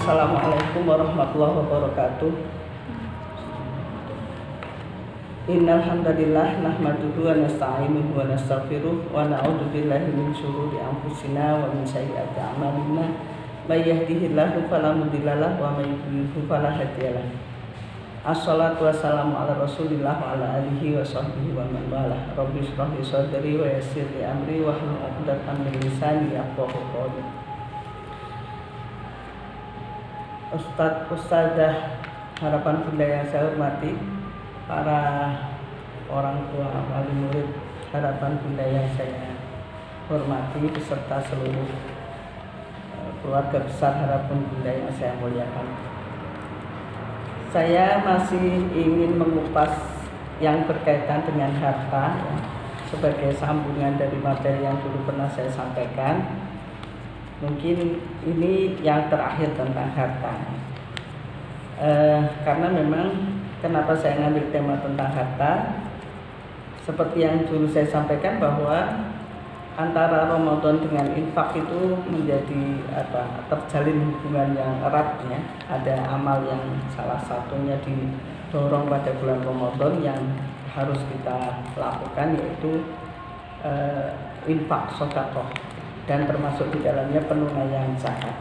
Assalamualaikum warahmatullahi wabarakatuh. Innal hamdalillah nahmaduhu wa nasta'inuhu wa nastaghfiruh wa na'udzu billahi min syururi anfusina wa min sayyiati a'malina. May yahdihillahu fala mudhillalah wa may yudhlil fala hadiyalah. Assalatu wassalamu ala Rasulillah wa ala alihi wa sahbihi wa man walah. Rabbi shrah li sadri wa yassir li amri wa hlul 'uqdatam min lisani yafqahu qawli. Ustadzah Harapan Bunda yang saya hormati, para orang tua wali murid Harapan Bunda yang saya hormati, beserta seluruh keluarga besar Harapan Bunda yang saya muliakan. Saya masih ingin mengupas yang berkaitan dengan harta ya, sebagai sambungan dari materi yang dulu pernah saya sampaikan. Mungkin ini yang terakhir tentang harta. Karena memang kenapa saya ngambil tema tentang harta, seperti yang dulu saya sampaikan bahwa antara Ramadan dengan infak itu menjadi terjalin hubungan yang erat ya. Ada amal yang salah satunya didorong pada bulan Ramadan yang harus kita lakukan, yaitu infak sedekah, dan termasuk di dalamnya penunaian zakat.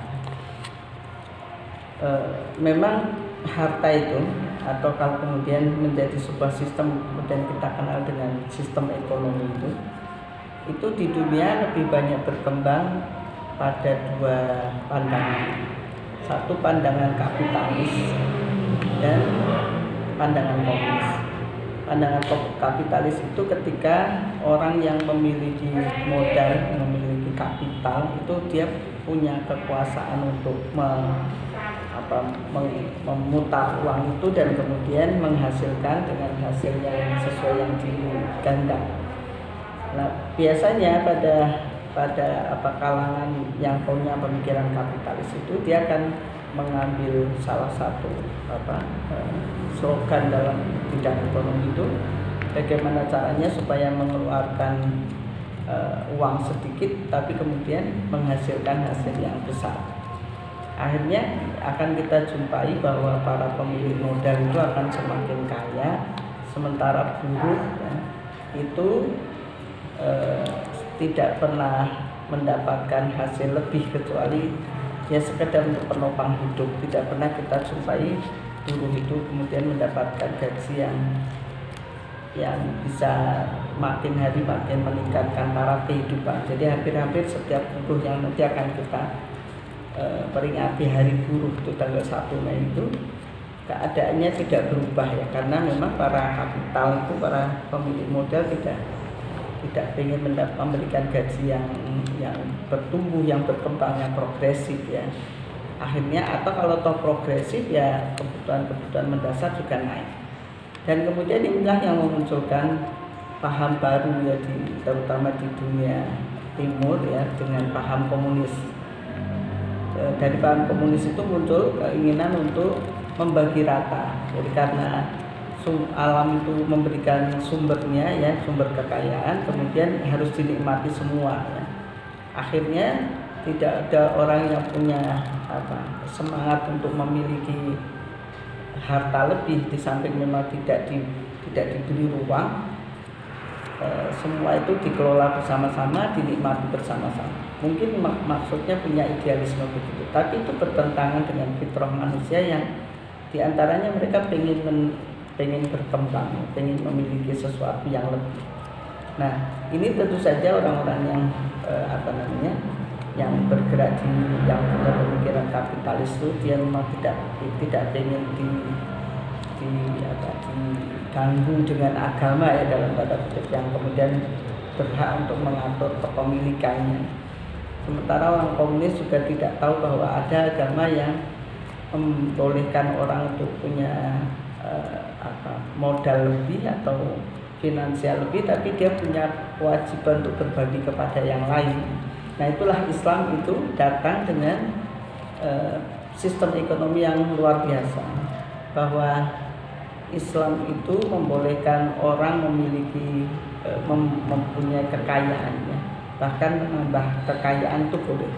Memang harta itu, atau kalau kemudian menjadi sebuah sistem kemudian kita kenal dengan sistem ekonomi itu di dunia lebih banyak berkembang pada dua pandangan. Satu, pandangan kapitalis, dan pandangan komunis. Pandangan kapitalis itu ketika orang yang memiliki modal, memiliki kapital, itu dia punya kekuasaan untuk memutar uang itu dan kemudian menghasilkan dengan hasil yang sesuai yang digandang. Nah, biasanya pada kalangan yang punya pemikiran kapitalis itu dia akan mengambil salah satu slogan dalam bidang ekonomi itu, bagaimana caranya supaya mengeluarkan uang sedikit tapi kemudian menghasilkan hasil yang besar. Akhirnya akan kita jumpai bahwa para pemilik modal itu akan semakin kaya, sementara buruh ya, itu tidak pernah mendapatkan hasil lebih kecuali ya sekedar untuk penopang hidup. Tidak pernah kita jumpai buruh itu kemudian mendapatkan gaji yang bisa makin hari makin meningkatkan taraf kehidupan. Jadi hampir-hampir setiap buruh yang nanti akan kita peringati hari buruh itu tanggal 1 Mei itu, keadaannya tidak berubah ya, karena memang para kapital itu, para pemilik modal tidak ingin memberikan gaji yang bertumbuh, yang berkembang, yang progresif ya. Akhirnya atau kalau toh progresif ya kebutuhan mendasar juga naik. Dan kemudian inilah yang memunculkan paham baru ya, terutama di dunia timur ya, dengan paham komunis. Dari paham komunis itu muncul keinginan untuk membagi rata. Jadi karena alam itu memberikan sumbernya ya, sumber kekayaan, kemudian harus dinikmati semua ya. Akhirnya tidak ada orang yang punya semangat untuk memiliki harta lebih, di samping memang tidak diberi ruang. Semua itu dikelola bersama-sama, dinikmati bersama-sama. Mungkin maksudnya punya idealisme begitu, tapi itu bertentangan dengan fitrah manusia yang diantaranya mereka pengen berkembang, pengen memiliki sesuatu yang lebih. Nah, ini tentu saja orang-orang yang yang bergerak yang punya pemikiran kapitalis itu dia memang tidak pengen diganggu dengan agama ya, dalam tanda kutip, yang kemudian berhak untuk mengatur kepemilikannya. Sementara orang komunis juga tidak tahu bahwa ada agama yang membolehkan orang untuk punya modal lebih atau finansial lebih, tapi dia punya kewajiban untuk berbagi kepada yang lain. Nah, itulah Islam itu datang dengan sistem ekonomi yang luar biasa, bahwa Islam itu membolehkan orang memiliki mempunyai kekayaan ya. Bahkan menambah kekayaan itu boleh.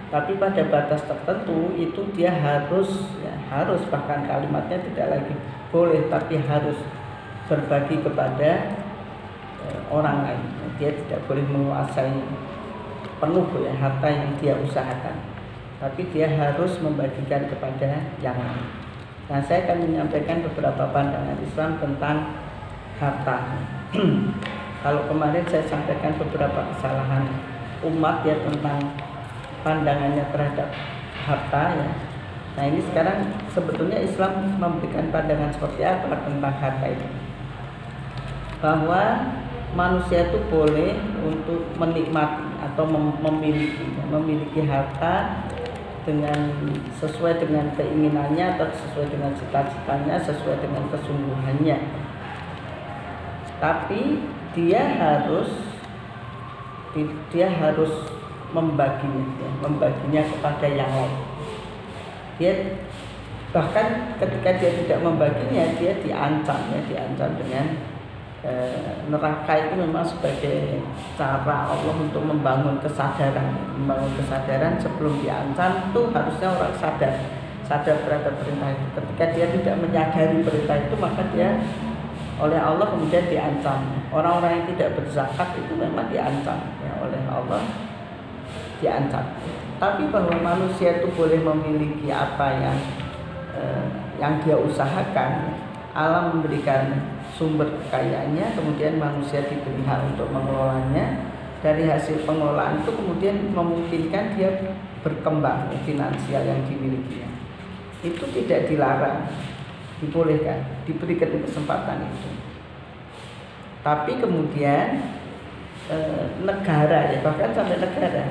Tapi pada batas tertentu itu dia harus, ya, harus, bahkan kalimatnya tidak lagi boleh tapi harus berbagi kepada orang lain. Dia tidak boleh menguasai penuh ya harta yang dia usahakan, tapi dia harus membagikan kepada yang lain. Nah, saya akan menyampaikan beberapa pandangan Islam tentang harta. Kalau kemarin saya sampaikan beberapa kesalahan umat ya tentang pandangannya terhadap harta ya. Nah, ini sekarang sebetulnya Islam memberikan pandangan seperti apa tentang harta itu. Bahwa manusia itu boleh untuk menikmati atau memiliki harta dengan sesuai dengan keinginannya atau sesuai dengan cita-citanya, sesuai dengan kesungguhannya. Tapi dia harus membaginya kepada yang lain. Dia bahkan ketika dia tidak membaginya, dia diancam dengan neraka. Itu memang sebagai cara Allah untuk membangun kesadaran sebelum diancam. Itu harusnya orang sadar terhadap perintah itu. Ketika dia tidak menyadari perintah itu, maka dia oleh Allah kemudian diancam. Orang-orang yang tidak berzakat itu memang diancam ya, oleh Allah, diancam. Tapi bahwa manusia itu boleh memiliki apa yang dia usahakan, alam memberikan sumber kekayaannya, kemudian manusia diberi hak untuk mengelolanya. Dari hasil pengelolaan itu kemudian memungkinkan dia berkembang finansial yang dimilikinya. Itu tidak dilarang, dibolehkan, diberikan kesempatan itu. Tapi kemudian negara ya, bahkan sampai negara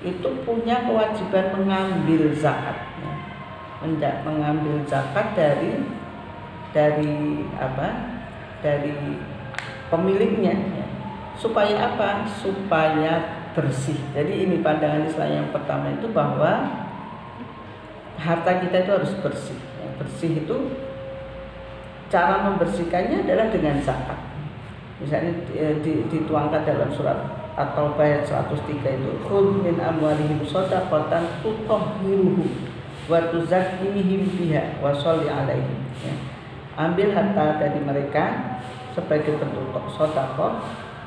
itu punya kewajiban mengambil zakat, mengambil zakat dari pemiliknya ya. Supaya apa? Supaya bersih. Jadi ini pandangan Islam yang pertama itu bahwa harta kita itu harus bersih ya. Bersih itu cara membersihkannya adalah dengan zakat. Misalnya dituangkan dalam surat atau ayat 103 itu, khudh min amwalihim shadaqatan tutahhiruhum wa tuzakkihim biha wa sholli alaihim ya. Ambil harta dari mereka sebagai bentuk sedekah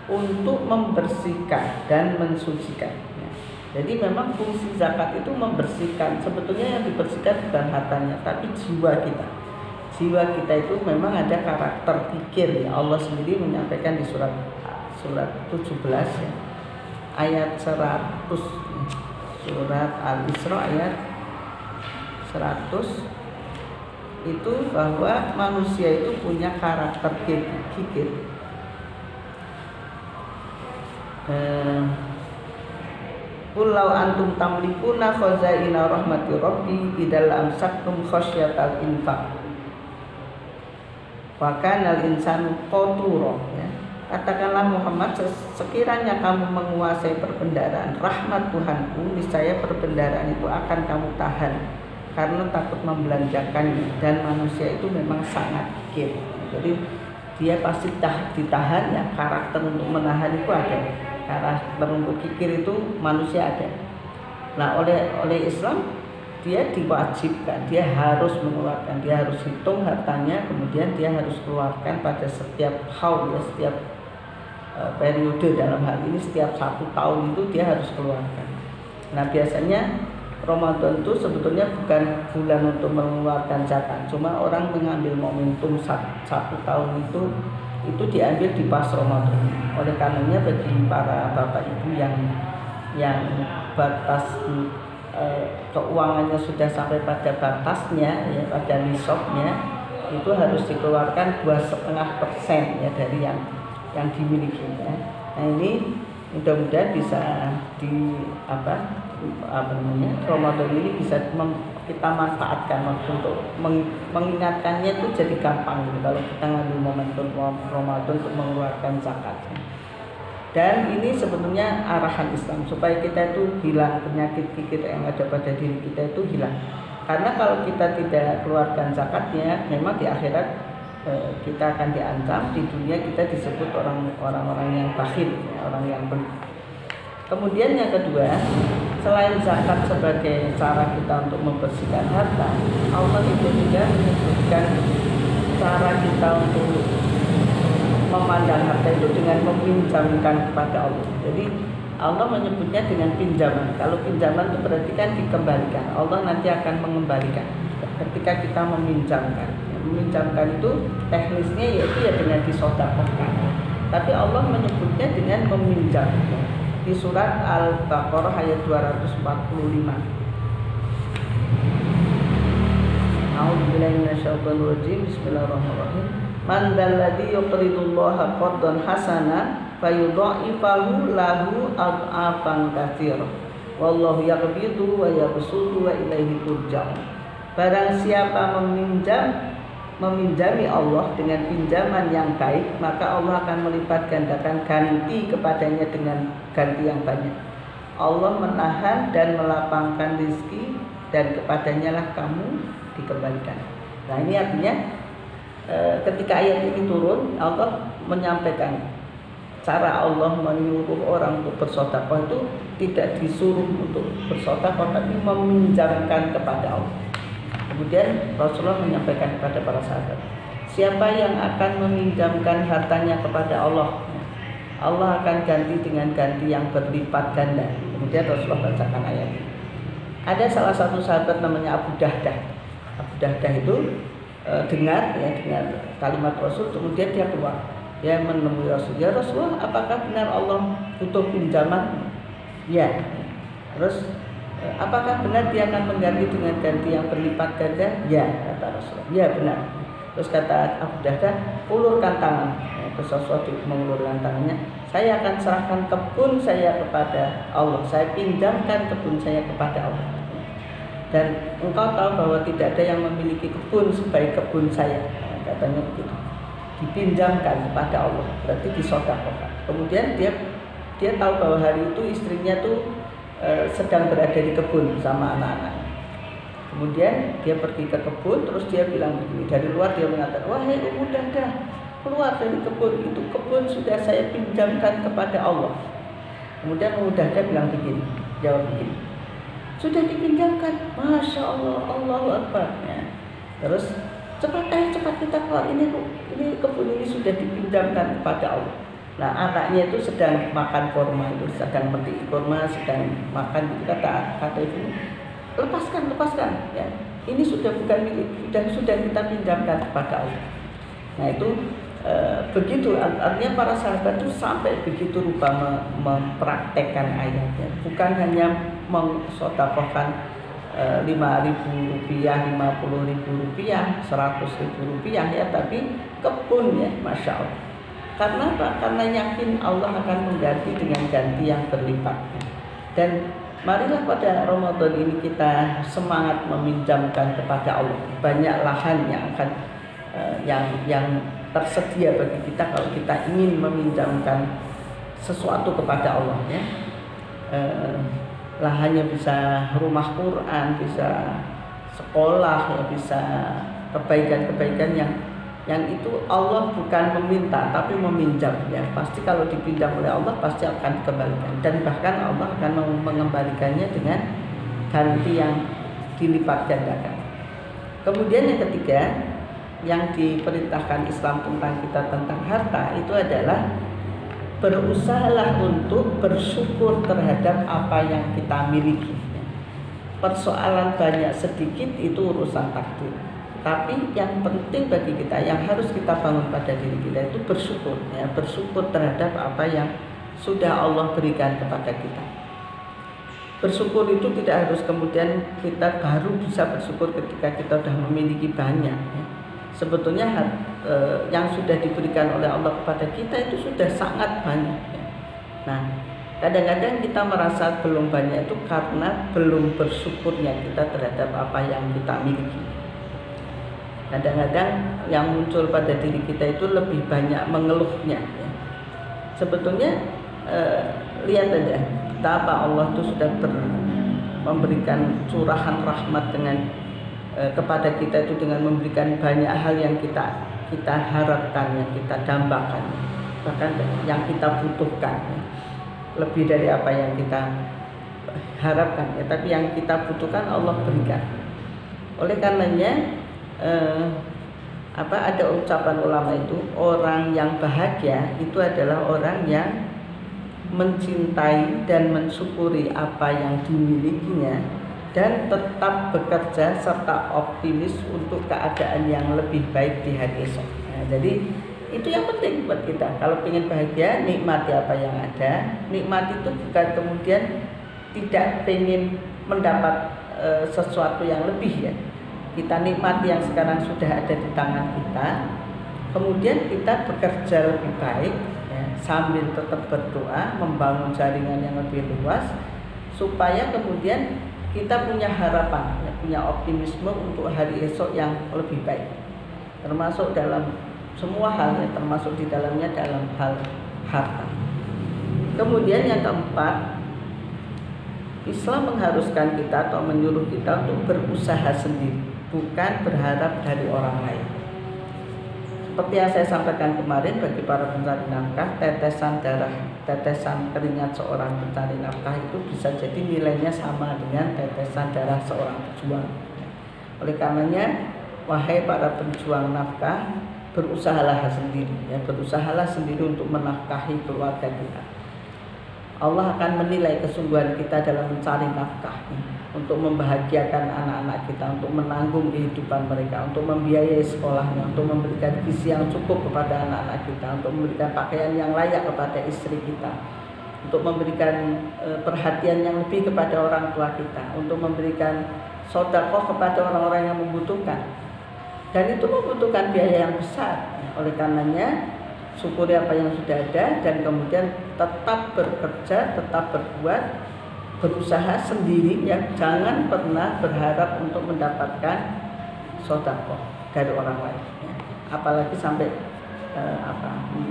untuk membersihkan dan mensucikan ya. Jadi memang fungsi zakat itu membersihkan. Sebetulnya yang dibersihkan bukan hartanya tapi jiwa kita. Jiwa kita itu memang ada karakter pikir ya. Allah sendiri menyampaikan di surat 17 ya, ayat 100 surat Al-Isra ayat 100 itu bahwa manusia itu punya karakter pikir. Qul antum tamlikuna khazaina rahmati rabbi idal amsaktum khasyatal infaq wa kana al-insanu qatura ya. Katakanlah Muhammad, sekiranya kamu menguasai perbendaharaan rahmat Tuhanku, niscaya perbendaharaan itu akan kamu tahan karena takut membelanjakannya. Dan manusia itu memang sangat pikir. Jadi dia pasti ditahan ya, karakter untuk menahan itu ada. Karakter untuk pikir itu manusia ada. Nah, oleh Islam dia diwajibkan, dia harus mengeluarkan, dia harus hitung hartanya, kemudian dia harus keluarkan pada setiap haul ya, setiap periode. Dalam hal ini setiap 1 tahun itu dia harus keluarkan. Nah, biasanya Ramadan itu sebetulnya bukan bulan untuk mengeluarkan zakat, cuma orang mengambil momentum 1 tahun itu diambil di pas Ramadan. Oleh karenanya bagi para bapak ibu yang batas keuangannya sudah sampai pada batasnya ya, pada nisabnya, itu harus dikeluarkan 2,5% ya dari yang dimiliki ya. Nah, ini mudah-mudahan bisa Ramadan ini bisa kita manfaatkan untuk mengingatkannya itu jadi gampang gitu, kalau kita ngambil momentum Ramadan untuk mengeluarkan zakat. Dan ini sebetulnya arahan Islam supaya kita itu hilang penyakit pikir yang ada pada diri kita itu hilang. Karena kalau kita tidak keluarkan zakatnya, memang di akhirat kita akan diancam. Di dunia kita disebut orang-orang yang bakhil, orang yang Kemudian yang kedua, selain zakat sebagai cara kita untuk membersihkan harta, Allah itu juga menyebutkan cara kita untuk memandang harta itu dengan meminjamkan kepada Allah. Jadi Allah menyebutnya dengan pinjaman. Kalau pinjaman itu berarti kan dikembalikan. Allah nanti akan mengembalikan ketika kita meminjamkan. Meminjamkan itu teknisnya yaitu ya dengan disedekahkan. Tapi Allah menyebutnya dengan meminjam. Di surat Al-Baqarah ayat 245. A'udzubillahi minasyaitonir rajim. Bismillahirrahmanirrahim. Man dzalladzi yuqridullaha qardan hasana fayudha'ifahu lahu ad'afan katsira. Wallahu yaqbidu wa yabsutu wa ilaihi turja'un. Barang siapa meminjami Allah dengan pinjaman yang baik, maka Allah akan melipat gandakan ganti kepadanya dengan ganti yang banyak. Allah menahan dan melapangkan rezeki, dan kepadanya lah kamu dikembalikan. Nah, ini artinya ketika ayat ini turun, Allah menyampaikan cara Allah menyuruh orang untuk bersedekah itu tidak disuruh untuk bersedekah, tapi meminjamkan kepada Allah. Kemudian Rasulullah menyampaikan kepada para sahabat, siapa yang akan meminjamkan hartanya kepada Allah, Allah akan ganti dengan ganti yang berlipat ganda. Kemudian Rasulullah bacakan ayat ini. Ada salah satu sahabat namanya Abu Dahdah. Abu Dahdah itu dengar kalimat Rasul, kemudian dia keluar, dia menemui Rasul. Ya Rasulullah, apakah benar Allah butuh pinjaman? Ya. Terus apakah benar dia akan mengganti dengan ganti yang berlipat ganda? Ya, kata Rasulullah. Ya benar. Terus kata Abu Dahdah, ulurkan tangan. Terus Rasulullah mengulurkan tangannya. Saya akan serahkan kebun saya kepada Allah. Saya pinjamkan kebun saya kepada Allah. Dan engkau tahu bahwa tidak ada yang memiliki kebun sebaik kebun saya, katanya begitu. Dipinjamkan kepada Allah, berarti disedekahkan. Kemudian dia tahu bahwa hari itu istrinya tuh sedang berada di kebun sama anak-anak. Kemudian dia pergi ke kebun, terus dia bilang begini, dari luar dia mengatakan, wahai Ummu Dahdah, keluar dari kebun itu, kebun sudah saya pinjamkan kepada Allah. Kemudian Ummu Dahdah bilang begini, jawab begini, sudah dipinjamkan, Masya Allah, Allahu Akbar. Ya. Terus cepat kita keluar, ini kebun ini sudah dipinjamkan kepada Allah. Nah, anaknya itu sedang makan kurma, itu sedang metik kurma, sedang makan, itu kata ibu, lepaskan, ya. Ini sudah bukan milik, sudah kita pinjamkan kepada Allah. Nah itu begitu, artinya para sahabat itu sampai begitu rupa mempraktekkan ayatnya, bukan hanya mengsedekahkan 5.000 rupiah, 50.000 rupiah, 100.000 rupiah ya, tapi kebun ya, Masya Allah. Karena apa? Karena yakin Allah akan mengganti dengan ganti yang berlipat. Dan marilah pada Ramadan ini kita semangat meminjamkan kepada Allah. Banyak lahan yang akan yang tersedia bagi kita kalau kita ingin meminjamkan sesuatu kepada Allah ya. Lahannya bisa rumah Quran, bisa sekolah ya, bisa kebaikan-kebaikan yang itu Allah bukan meminta tapi meminjam ya. Pasti kalau dipinjam oleh Allah pasti akan dikembalikan, dan bahkan Allah akan mengembalikannya dengan ganti yang dilipat gandakan. Kemudian yang ketiga yang diperintahkan Islam tentang harta itu adalah berusahalah untuk bersyukur terhadap apa yang kita miliki. Persoalan banyak sedikit itu urusan takdir. Tapi yang penting bagi kita, yang harus kita bangun pada diri kita itu bersyukur, ya, bersyukur terhadap apa yang sudah Allah berikan kepada kita. Bersyukur itu tidak harus kemudian kita baru bisa bersyukur ketika kita sudah memiliki banyak. Ya. Sebetulnya yang sudah diberikan oleh Allah kepada kita itu sudah sangat banyak. Ya. Nah, kadang-kadang kita merasa belum banyak itu karena belum bersyukurnya kita terhadap apa yang kita miliki. Kadang-kadang yang muncul pada diri kita itu lebih banyak mengeluhnya. Ya. Sebetulnya lihat aja betapa Allah itu sudah memberikan curahan rahmat kepada kita itu dengan memberikan banyak hal yang kita harapkan, yang kita dambakan, bahkan yang kita butuhkan, lebih dari apa yang kita harapkan ya, tapi yang kita butuhkan Allah berikan. Oleh karenanya ada ucapan ulama itu, orang yang bahagia itu adalah orang yang mencintai dan mensyukuri apa yang dimilikinya dan tetap bekerja serta optimis untuk keadaan yang lebih baik di hari esok. Nah, jadi itu yang penting buat kita. Kalau ingin bahagia, nikmati apa yang ada. Nikmati itu bukan kemudian tidak ingin mendapat sesuatu yang lebih ya. Kita nikmati yang sekarang sudah ada di tangan kita. Kemudian kita bekerja lebih baik ya, sambil tetap berdoa, membangun jaringan yang lebih luas, supaya kemudian kita punya harapan, ya, punya optimisme untuk hari esok yang lebih baik. Termasuk dalam semua hal, ya, termasuk di dalamnya dalam hal harta. Kemudian yang keempat, Islam mengharuskan kita atau menyuruh kita untuk berusaha sendiri, bukan berharap dari orang lain. Seperti yang saya sampaikan kemarin, bagi para pencari nafkah, tetesan darah, tetesan keringat seorang pencari nafkah itu bisa jadi nilainya sama dengan tetesan darah seorang pejuang. Oleh karenanya, wahai para pejuang nafkah, berusahalah sendiri, ya, berusahalah sendiri untuk menafkahi keluarga kita. Allah akan menilai kesungguhan kita dalam mencari nafkah, untuk membahagiakan anak-anak kita, untuk menanggung kehidupan mereka, untuk membiayai sekolahnya, untuk memberikan gizi yang cukup kepada anak-anak kita, untuk memberikan pakaian yang layak kepada istri kita, untuk memberikan perhatian yang lebih kepada orang tua kita, untuk memberikan sedekah kepada orang-orang yang membutuhkan. Dan itu membutuhkan biaya yang besar. Oleh karenanya, syukuri apa yang sudah ada dan kemudian tetap bekerja, tetap berbuat, berusaha sendiri, ya, jangan pernah berharap untuk mendapatkan sedekah dari orang lain, ya. Apalagi sampai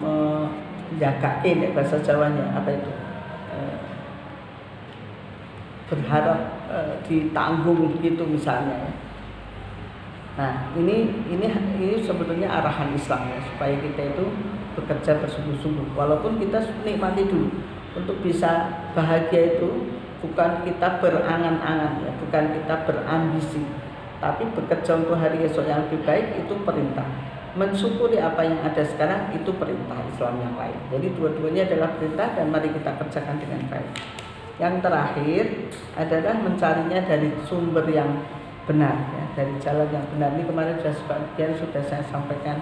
menjagain, ya, bahasa Jawanya apa itu, berharap ditanggung begitu misalnya, ya. Nah, ini sebetulnya arahan Islam, ya, supaya kita itu bekerja bersungguh-sungguh. Walaupun kita nikmati dulu, untuk bisa bahagia itu bukan kita berangan-angan, ya, bukan kita berambisi, tapi bekerja untuk hari esok yang lebih baik itu perintah. Mensyukuri apa yang ada sekarang itu perintah Islam yang lain. Jadi dua-duanya adalah perintah dan mari kita kerjakan dengan baik. Yang terakhir adalah mencarinya dari sumber yang benar, ya, dari jalan yang benar. Ini kemarin sebagian sudah saya sampaikan.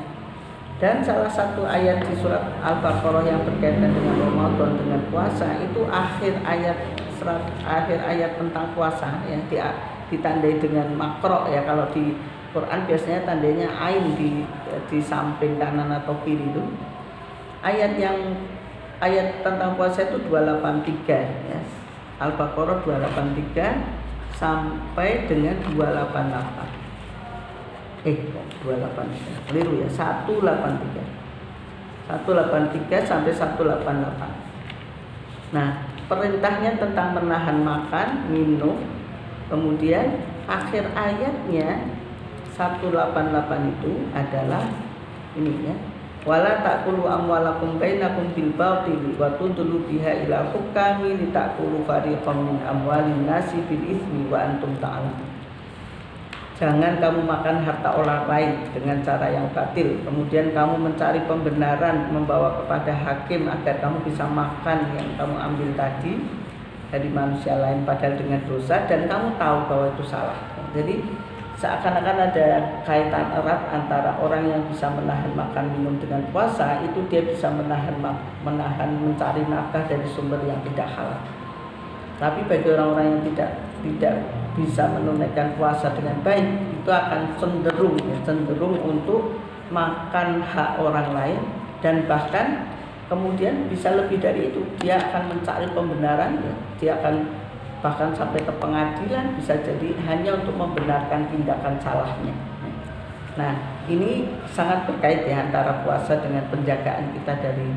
Dan salah satu ayat di surat Al-Baqarah yang berkaitan dengan Ramadan, dengan puasa, itu akhir ayat tentang puasa yang ditandai dengan makro, ya. Kalau di Quran biasanya tandanya ain di samping kanan atau kiri itu. Ayat tentang puasa itu 283, ya. Al-Baqarah 283 sampai dengan 288. 283. Keliru ya, 183. 183 sampai 188. Nah, perintahnya tentang menahan makan, minum. Kemudian akhir ayatnya 188 itu adalah ini, ya. Wala ta'kulu amwalakum bainakum bil batili wa tudlu biha ila hukami litakulu fariqam min amwalin nasi bil itsmi wa antum ta'lamun. Jangan kamu makan harta orang lain dengan cara yang batil, kemudian kamu mencari pembenaran, membawa kepada hakim agar kamu bisa makan yang kamu ambil tadi dari manusia lain padahal dengan dosa, dan kamu tahu bahwa itu salah. Jadi seakan-akan ada kaitan erat antara orang yang bisa menahan makan minum dengan puasa, itu dia bisa menahan mencari nafkah dari sumber yang tidak halal. Tapi bagi orang-orang yang tidak bisa menunaikan puasa dengan baik, itu akan cenderung untuk makan hak orang lain, dan bahkan kemudian bisa lebih dari itu, dia akan mencari pembenaran, dia akan bahkan sampai ke pengadilan, bisa jadi hanya untuk membenarkan tindakan salahnya. Nah, ini sangat berkait ya antara puasa dengan penjagaan kita dari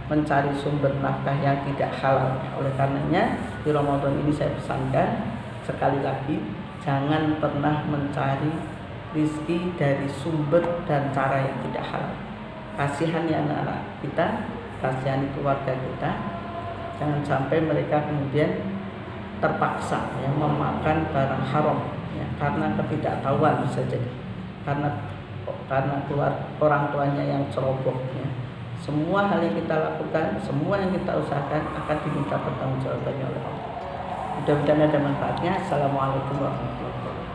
mencari sumber nafkah yang tidak halal. Oleh karenanya di Ramadan ini saya pesankan sekali lagi, jangan pernah mencari rizki dari sumber dan cara yang tidak halal. Kasihani anak-anak kita, kasihani keluarga kita, jangan sampai mereka kemudian terpaksa ya memakan barang haram ya, karena ketidaktahuan bisa jadi, karena keluar orang tuanya yang ceroboh ya. Semua hal yang kita lakukan, semua yang kita usahakan akan diminta pertanggungjawabannya oleh Allah. Mudah-mudahan ada manfaatnya. Assalamualaikum warahmatullahi wabarakatuh.